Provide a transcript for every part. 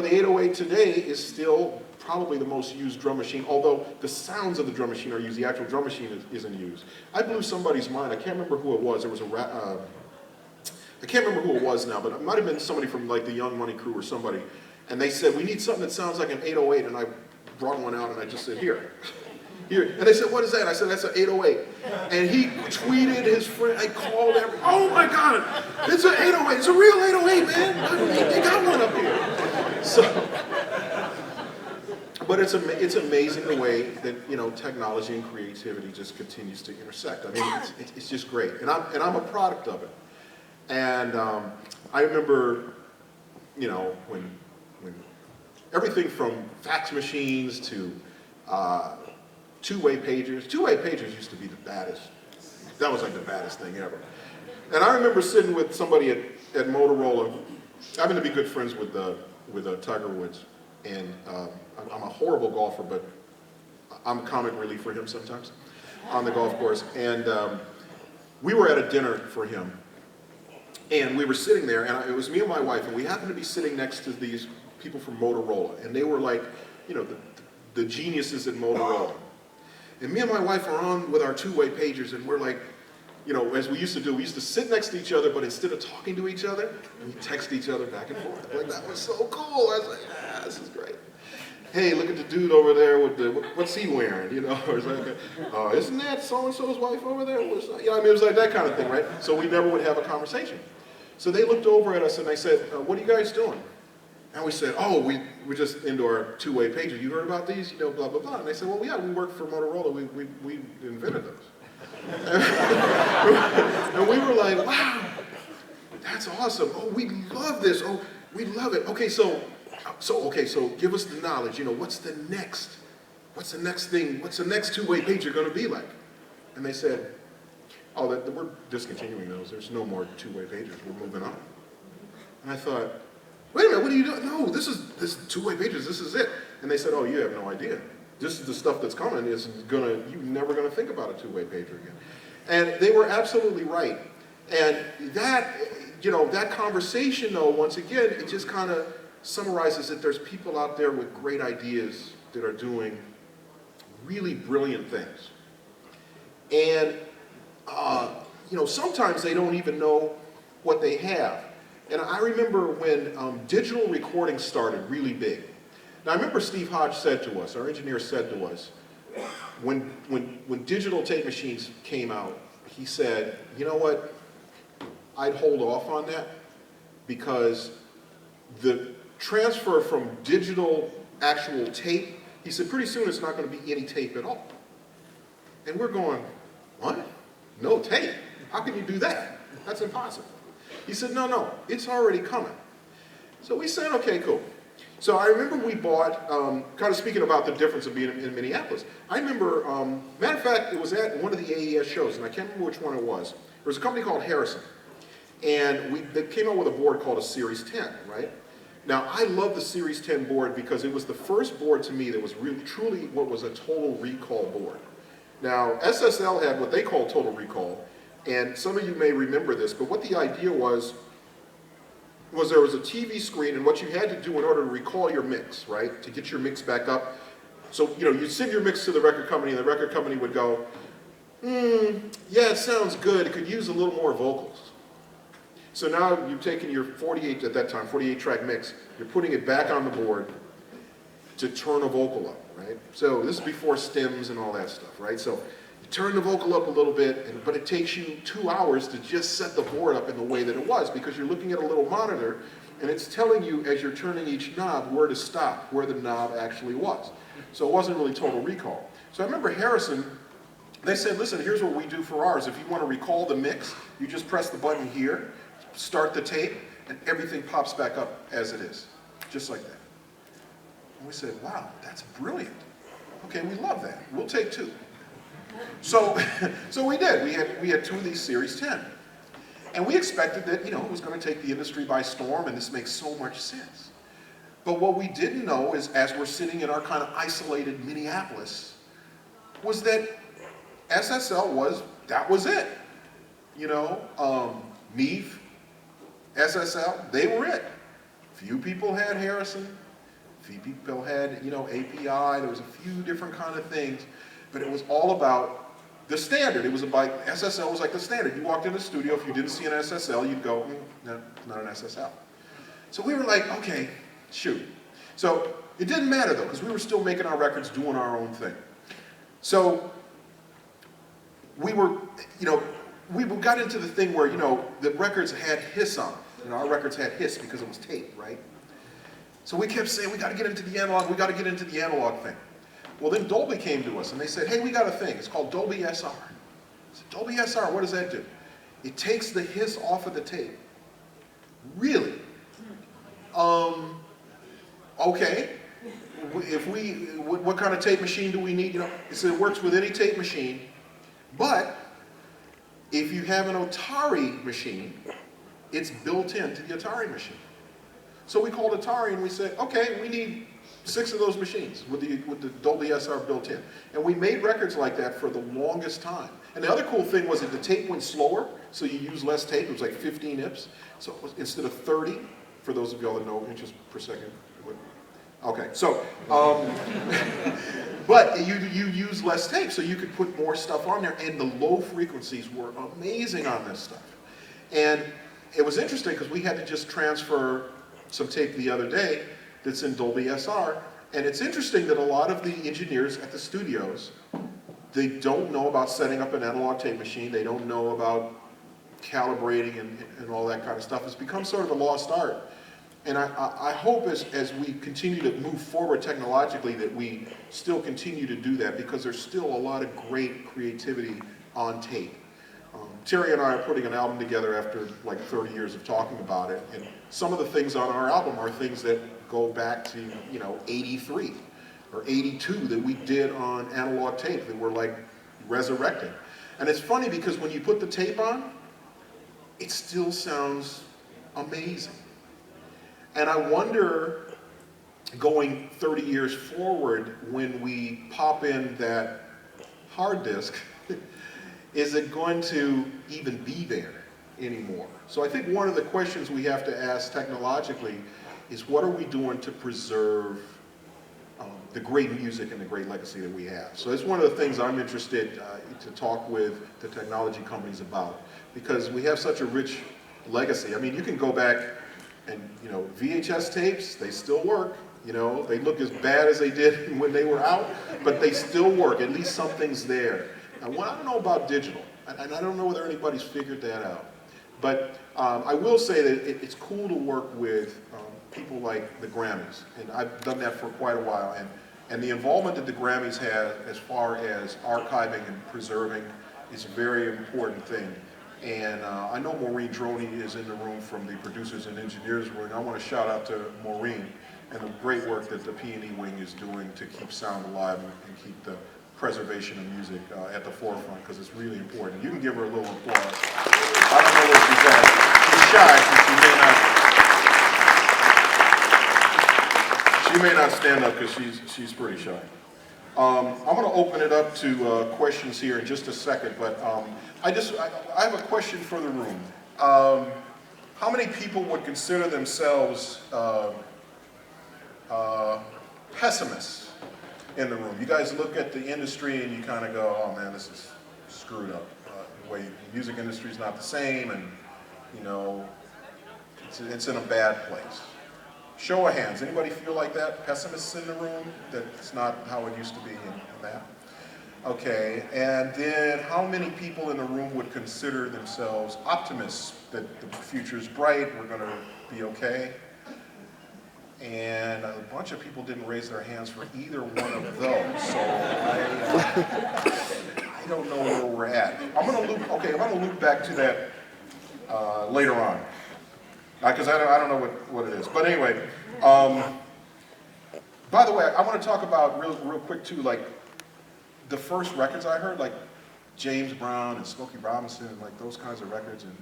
The 808 today is still probably the most used drum machine, although the sounds of the drum machine are used, the actual drum machine isn't used. I blew somebody's mind. I can't remember who it was. There was I can't remember who it was now, but it might have been somebody from like the Young Money crew or somebody. And they said, we need something that sounds like an 808, and I brought one out and I just said, here. Here. And they said, what is that? I said, that's an 808. And he tweeted his friend, I called everyone, oh my God, it's an 808, it's a real 808, man. I don't think they got one up here. So, but it's amazing the way that technology and creativity just continues to intersect. I mean, it's just great, and I'm a product of it. And I remember, when everything from fax machines to two-way pagers. Two-way pagers used to be the baddest. That was like the baddest thing ever. And I remember sitting with somebody at Motorola. I happen to be good friends with Tiger Woods, and I'm a horrible golfer, but I'm comic relief for him sometimes on the golf course. And we were at a dinner for him, and we were sitting there, and it was me and my wife, and we happened to be sitting next to these people from Motorola, and they were like, the geniuses at Motorola. And me and my wife are on with our two-way pagers, and we're like, as we used to do, we used to sit next to each other, but instead of talking to each other, we text each other back and forth. Like, that was so cool. I was like, this is great. Hey, look at the dude over there with what's he wearing? Or it's like, isn't that so-and-so's wife over there? It was like that kind of thing, right? So we never would have a conversation. So they looked over at us and they said, what are you guys doing? And we said, oh, we're just into our two-way pager. You heard about these? Blah, blah, blah. And they said, well, yeah, we work for Motorola. We invented those. And we were like, wow, that's awesome. Oh, we love this. Oh, we love it. Okay, so give us the knowledge. What's the next thing? What's the next two-way pager going to be like? And they said, oh, we're discontinuing those. There's no more two-way pagers. We're moving on. And I thought, wait a minute, what are you doing? No, this is two-way pagers, this is it. And they said, oh, you have no idea. This is the stuff that's coming. You're never gonna think about a two-way pager again. And they were absolutely right. And that conversation though, once again, it just kind of summarizes that there's people out there with great ideas that are doing really brilliant things. And, sometimes they don't even know what they have. And I remember when digital recording started really big. Now I remember Steve Hodge said to us, our engineer said to us, when digital tape machines came out, he said, you know what, I'd hold off on that because the transfer from digital actual tape, he said pretty soon it's not going to be any tape at all. And we're going, what? No tape? How can you do that? That's impossible. He said, no, it's already coming. So we said, okay, cool. So I remember we bought, kind of speaking about the difference of being in Minneapolis, I remember, matter of fact, it was at one of the AES shows, and I can't remember which one it was. There was a company called Harrison, and they came out with a board called a Series 10, right? Now, I love the Series 10 board because it was the first board to me that was really, truly what was a total recall board. Now, SSL had what they call total recall, and some of you may remember this, but what the idea was there was a TV screen, and what you had to do in order to recall your mix, right, to get your mix back up. So, you'd send your mix to the record company, and the record company would go, yeah, it sounds good. It could use a little more vocals. So now you've taken your 48-track mix, you're putting it back on the board to turn a vocal up, right? So this is before stems and all that stuff, right? So you turn the vocal up a little bit, but it takes you 2 hours to just set the board up in the way that it was because you're looking at a little monitor and it's telling you as you're turning each knob where to stop, where the knob actually was. So it wasn't really total recall. So I remember Harrison, they said, listen, here's what we do for ours. If you want to recall the mix, you just press the button here, start the tape, and everything pops back up as it is, just like that. And we said, wow, that's brilliant. Okay, we love that. We'll take 2. So we did. We had 2 of these Series 10. And we expected that, it was going to take the industry by storm, and this makes so much sense. But what we didn't know is, as we're sitting in our kind of isolated Minneapolis, was that SSL was it. Meave, SSL, they were it. Few people had Harrison, VP had, you know, API, there was a few different kind of things, but it was all about the standard. It was about, SSL was like the standard. You walked in the studio, if you didn't see an SSL, you'd go, no, not an SSL. So we were like, okay, shoot. So it didn't matter though, because we were still making our records, doing our own thing. So we were, you know, we got into the thing where, you know, the records had hiss on them. You know, our records had hiss because it was tape, right? So we kept saying, we got to get into the analog, we got to get into the analog thing. Well, then Dolby came to us and they said, hey, we got a thing. It's called Dolby SR. I said, Dolby SR, what does that do? It takes the hiss off of the tape. Really? Okay. What kind of tape machine do we need? You know, it said it works with any tape machine, but if you have an Atari machine, it's built into the Atari machine. So we called Atari and we said, okay, we need 6 of those machines with the Dolby SR built in. And we made records like that for the longest time. And the other cool thing was that the tape went slower, so you use less tape. It was like 15 IPS. So it was, instead of 30, for those of y'all that know inches per second. Okay, so, but you use less tape, so you could put more stuff on there, and the low frequencies were amazing on this stuff. And it was interesting because we had to just transfer some tape the other day that's in Dolby SR, and it's interesting that a lot of the engineers at the studios, they don't know about setting up an analog tape machine, they don't know about calibrating and all that kind of stuff. It's become sort of a lost art. And I hope as we continue to move forward technologically that we still continue to do that, because there's still a lot of great creativity on tape. Terry and I are putting an album together after like 30 years of talking about it, and some of the things on our album are things that go back to, you know, 83 or 82 that we did on analog tape that we're like resurrecting. And it's funny because when you put the tape on, it still sounds amazing. And I wonder, going 30 years forward, when we pop in that hard disk, is it going to even be there anymore? So I think one of the questions we have to ask technologically is, what are we doing to preserve the great music and the great legacy that we have? So it's one of the things I'm interested to talk with the technology companies about, because we have such a rich legacy. I mean, you can go back and, you know, VHS tapes, they still work. You know, they look as bad as they did when they were out, but they still work. At least something's there. Now, I don't know about digital, and I don't know whether anybody's figured that out. But I will say that it's cool to work with people like the Grammys, and I've done that for quite a while. And the involvement that the Grammys have as far as archiving and preserving is a very important thing. And I know Maureen Droney is in the room from the producers and engineers wing. I want to shout out to Maureen and the great work that the P&E wing is doing to keep sound alive and keep the preservation of music at the forefront, because it's really important. You can give her a little applause. I don't know where she's at. She's shy, so she may not stand up because she's pretty shy. I'm going to open it up to questions here in just a second, but I have a question for the room. How many people would consider themselves pessimists in the room? You guys look at the industry and you kind of go, oh man, this is screwed up. The way the music industry is not the same, and you know, it's in a bad place. Show of hands, anybody feel like that? Pessimists in the room? That it's not how it used to be in that? Okay, and then how many people in the room would consider themselves optimists, that the future's bright, we're going to be okay? And a bunch of people didn't raise their hands for either one of those, so I don't know where we're at. I'm going to loop back to that later on, because I don't know what it is. But anyway, by the way, I want to talk about real quick too, like the first records I heard, like James Brown and Smokey Robinson, and like those kinds of records, and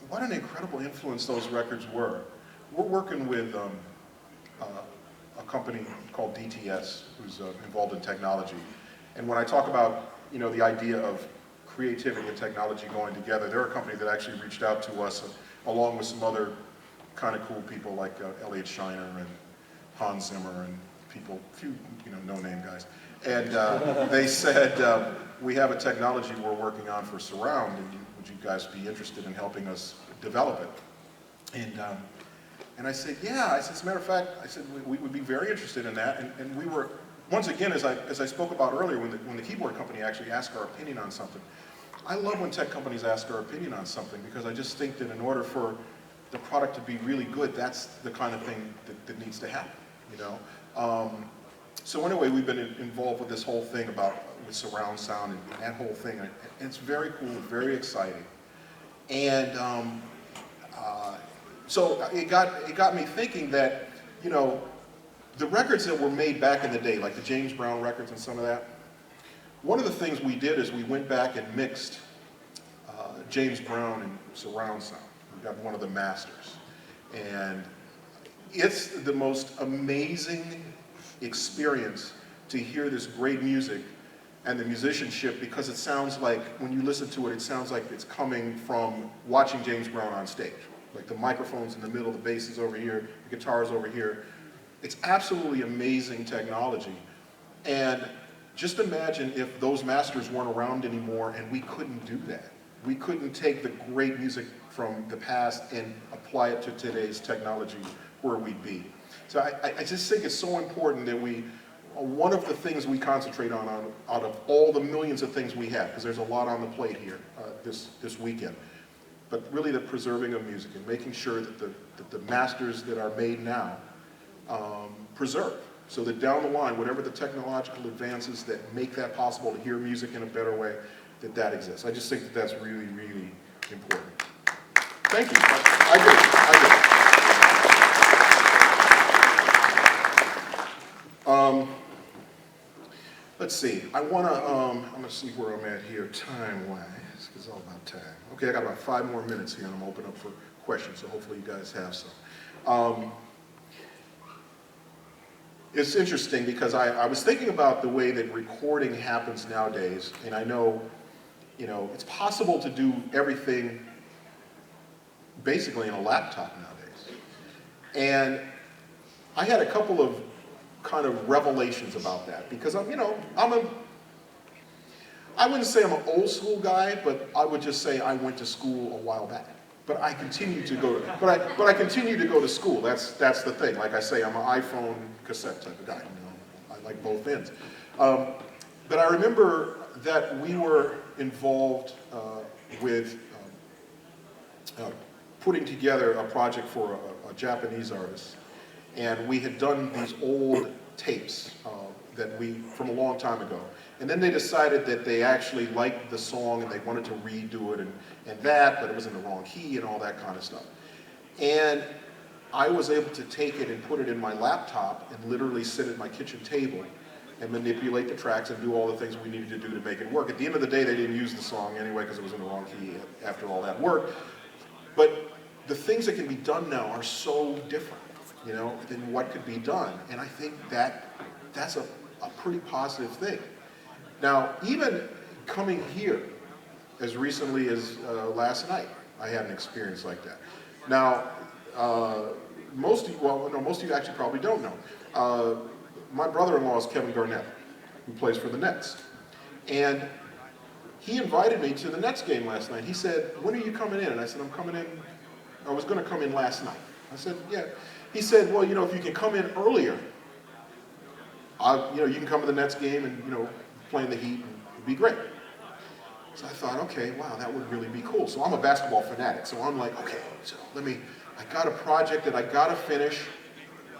what an incredible influence those records were. We're working with a company called DTS, who's involved in technology. And when I talk about, you know, the idea of creativity and technology going together, they're a company that actually reached out to us along with some other kind of cool people like Elliot Shiner and Hans Zimmer and people, a few no-name guys. And they said, we have a technology we're working on for surround, and would you guys be interested in helping us develop it? And I said, yeah. I said, as a matter of fact, I said, we would be very interested in that. And we were, once again, as I spoke about earlier, when the keyboard company actually asked our opinion on something, I love when tech companies ask our opinion on something, because I just think that in order for the product to be really good, that's the kind of thing that needs to happen, you know? So anyway, we've been involved with this whole thing with surround sound and that whole thing, and it's very cool, very exciting. And so it got me thinking that, you know, the records that were made back in the day, like the James Brown records and some of that, one of the things we did is we went back and mixed James Brown and surround sound. We got one of the masters. And it's the most amazing experience to hear this great music and the musicianship, because it sounds like, when you listen to it, it sounds like it's coming from watching James Brown on stage. Like the microphone's in the middle, the bass is over here, the guitar's over here. It's absolutely amazing technology. And just imagine if those masters weren't around anymore and we couldn't do that. We couldn't take the great music from the past and apply it to today's technology, where we'd be. So I just think it's so important that one of the things we concentrate on out of all the millions of things we have, because there's a lot on the plate here this weekend, but really the preserving of music and making sure that the masters that are made now preserve, so that down the line, whatever the technological advances that make that possible to hear music in a better way, that exists. I just think that that's really, really important. Thank you. I agree. Let's see. I'm gonna see where I'm at here time-wise, because it's all about time. Okay, I got about 5 more minutes here, and I'm open up for questions, so hopefully you guys have some. It's interesting because I was thinking about the way that recording happens nowadays, and I know, you know, it's possible to do everything basically in a laptop nowadays. And I had a couple of kind of revelations about that, because I wouldn't say I'm an old school guy, but I would just say I went to school a while back. But I continue to go to, I continue to go to school. That's the thing. Like I say, I'm an iPhone cassette type of guy. You know, I like both ends. But I remember that we were involved with putting together a project for a Japanese artist, and we had done these old tapes from a long time ago. And then they decided that they actually liked the song and they wanted to redo it but it was in the wrong key and all that kind of stuff. And I was able to take it and put it in my laptop and literally sit at my kitchen table and manipulate the tracks and do all the things we needed to do to make it work. At the end of the day, they didn't use the song anyway because it was in the wrong key after all that work. But the things that can be done now are so different, you know, than what could be done. And I think that's a pretty positive thing. Now, even coming here, as recently as last night, I had an experience like that. Now, most of you actually probably don't know. My brother-in-law is Kevin Garnett, who plays for the Nets. And he invited me to the Nets game last night. He said, when are you coming in? And I said, I'm coming in, I was gonna come in last night. I said, yeah. He said, well, you know, if you can come in earlier, you can come to the Nets game and, you know, playing the Heat, and it'd be great. So I thought, okay, wow, that would really be cool. So I'm a basketball fanatic, so I'm like, okay, so I got a project that I gotta finish.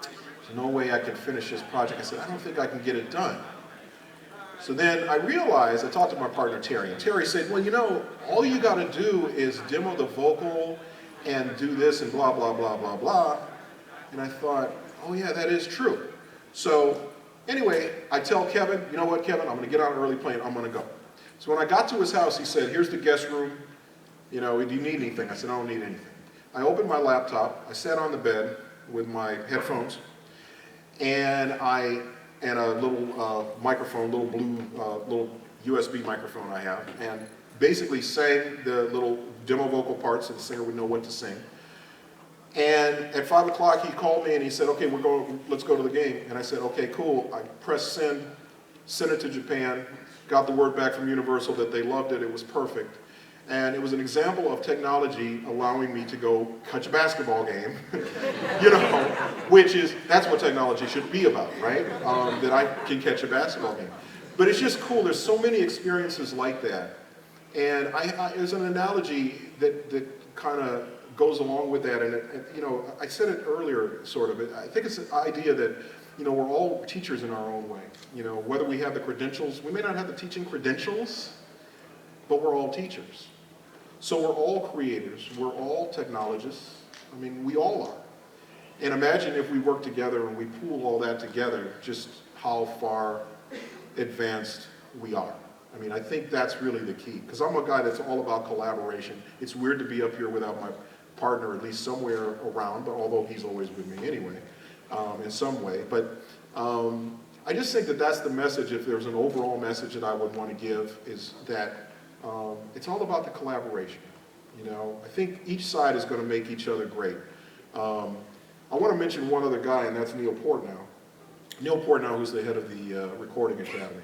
There's no way I can finish this project. I said, I don't think I can get it done. So then I realized, I talked to my partner Terry, and Terry said, well, you know, all you gotta do is demo the vocal and do this and blah, blah, blah, blah, blah. And I thought, oh yeah, that is true. So anyway, I tell Kevin, you know what, Kevin, I'm gonna get on an early plane, I'm gonna go. So when I got to his house, he said, here's the guest room, you know, do you need anything? I said, I don't need anything. I opened my laptop, I sat on the bed with my headphones, and a little microphone, little blue, little USB microphone I have, and basically sang the little demo vocal parts so the singer would know what to sing. And at 5 o'clock, he called me and he said, okay, let's go to the game. And I said, okay, cool. I pressed send, sent it to Japan, got the word back from Universal that they loved it, it was perfect. And it was an example of technology allowing me to go catch a basketball game, you know, that's what technology should be about, right? That I can catch a basketball game. But it's just cool, there's so many experiences like that. And there's an analogy that kind of goes along with that, and you know, I said it earlier, sort of. I think it's the idea that, you know, we're all teachers in our own way. You know, whether we have the credentials, we may not have the teaching credentials, but we're all teachers. So we're all creators, we're all technologists. I mean, we all are. And imagine if we work together and we pool all that together, just how far advanced we are. I mean, I think that's really the key, because I'm a guy that's all about collaboration. It's weird to be up here without my partner, at least somewhere around, but although he's always with me anyway, in some way. But I just think that that's the message. If there's an overall message that I would want to give, is that it's all about the collaboration. You know, I think each side is going to make each other great. I want to mention one other guy, and that's Neil Portnow. Neil Portnow, who's the head of the Recording Academy.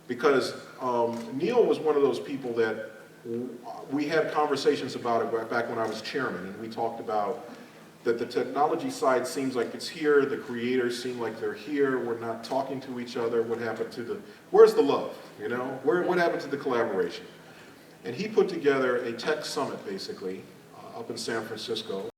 Because Neil was one of those people that we had conversations about it back when I was chairman, and we talked about that the technology side seems like it's here, the creators seem like they're here, we're not talking to each other, what happened to where's the love, you know? What happened to the collaboration? And he put together a tech summit, basically, up in San Francisco.